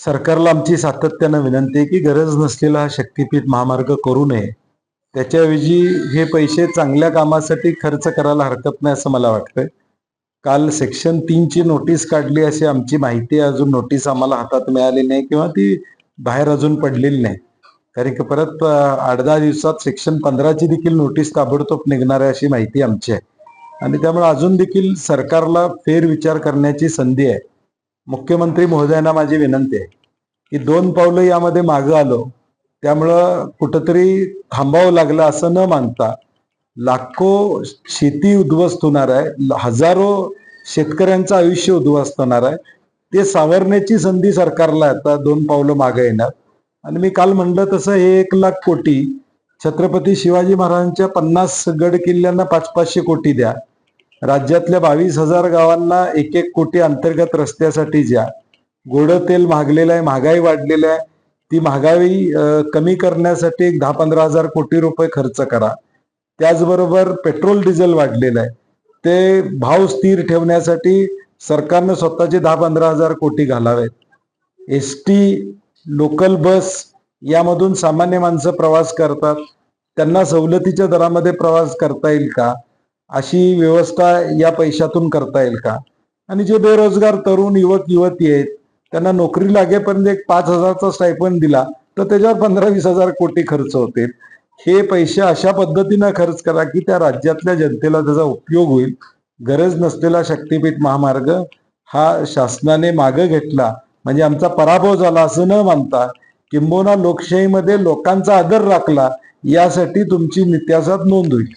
सरकारला आमची सातत्यानं विनंती आहे की गरज नसलेला हा शक्तीपीठ महामार्ग करू नये. त्याच्याऐवजी हे पैसे चांगल्या कामासाठी खर्च करायला हरकत नाही असं मला वाटतंय. काल सेक्शन 3 ची नोटीस काढली अशी आमची माहिती आहे. अजून नोटीस आम्हाला हातात मिळाली नाही किंवा ती बाहेर अजून पडलेली नाही. कारण की परत 8-10 दिवसात सेक्शन 15 ची देखील नोटीस ताबडतोब निघणार आहे अशी माहिती आमची आहे. आणि त्यामुळे अजून देखील सरकारला फेरविचार करण्याची संधी आहे. मुख्यमंत्री महोदयांना माझी विनंती आहे की 2 पावलं यामध्ये मागं आलो त्यामुळं कुठंतरी थांबावं लागलं असं न मानता लाखो शेती उद्ध्वस्त होणार आहे, हजारो शेतकऱ्यांचं आयुष्य उद्ध्वस्त होणार आहे. ते सावरण्याची संधी सरकारला आता 2 पावलं मागे येणार. आणि मी काल म्हणलं तसं हे 1,00,000 कोटी छत्रपती शिवाजी महाराजांच्या 50 गड किल्ल्यांना 500-500 कोटी द्या. राज्यातल्या 22,000 गावांना 1-1 कोटी अंतर्गत रस्त्यासाठी द्या. गोडं तेल महागलेलं आहे, महागाई वाढलेली आहे. ती महागाई कमी करण्यासाठी एक 10-15,000 कोटी रुपये खर्च करा. त्याचबरोबर पेट्रोल डिझेल वाढलेलं आहे, ते भाव स्थिर ठेवण्यासाठी सरकारनं स्वतःचे 10-15,000 कोटी घालावेत. एसटी, लोकल बस यामधून सामान्य माणसं प्रवास करतात, त्यांना सवलतीच्या दरामध्ये प्रवास करता येईल का, अशी व्यवस्था या पैशातून करता येईल का. आणि जे बेरोजगार तरुण युवक युवती आहेत त्यांना नोकरी लागेपर्यंत एक 5,000चा स्टायपंड दिला तर त्याच्यावर 15-20,000 कोटी खर्च होतील. हे पैसे अशा पद्धतीनं खर्च करा की त्या राज्यातल्या जनतेला त्याचा उपयोग होईल. गरज नसलेला शक्तीपीठ महामार्ग हा शासनाने मागे घेतला म्हणजे आमचा पराभव झाला असं न मानता किंबहुना लोकशाहीमध्ये लोकांचा आदर राखला यासाठी तुमची इतिहासात नोंद होईल.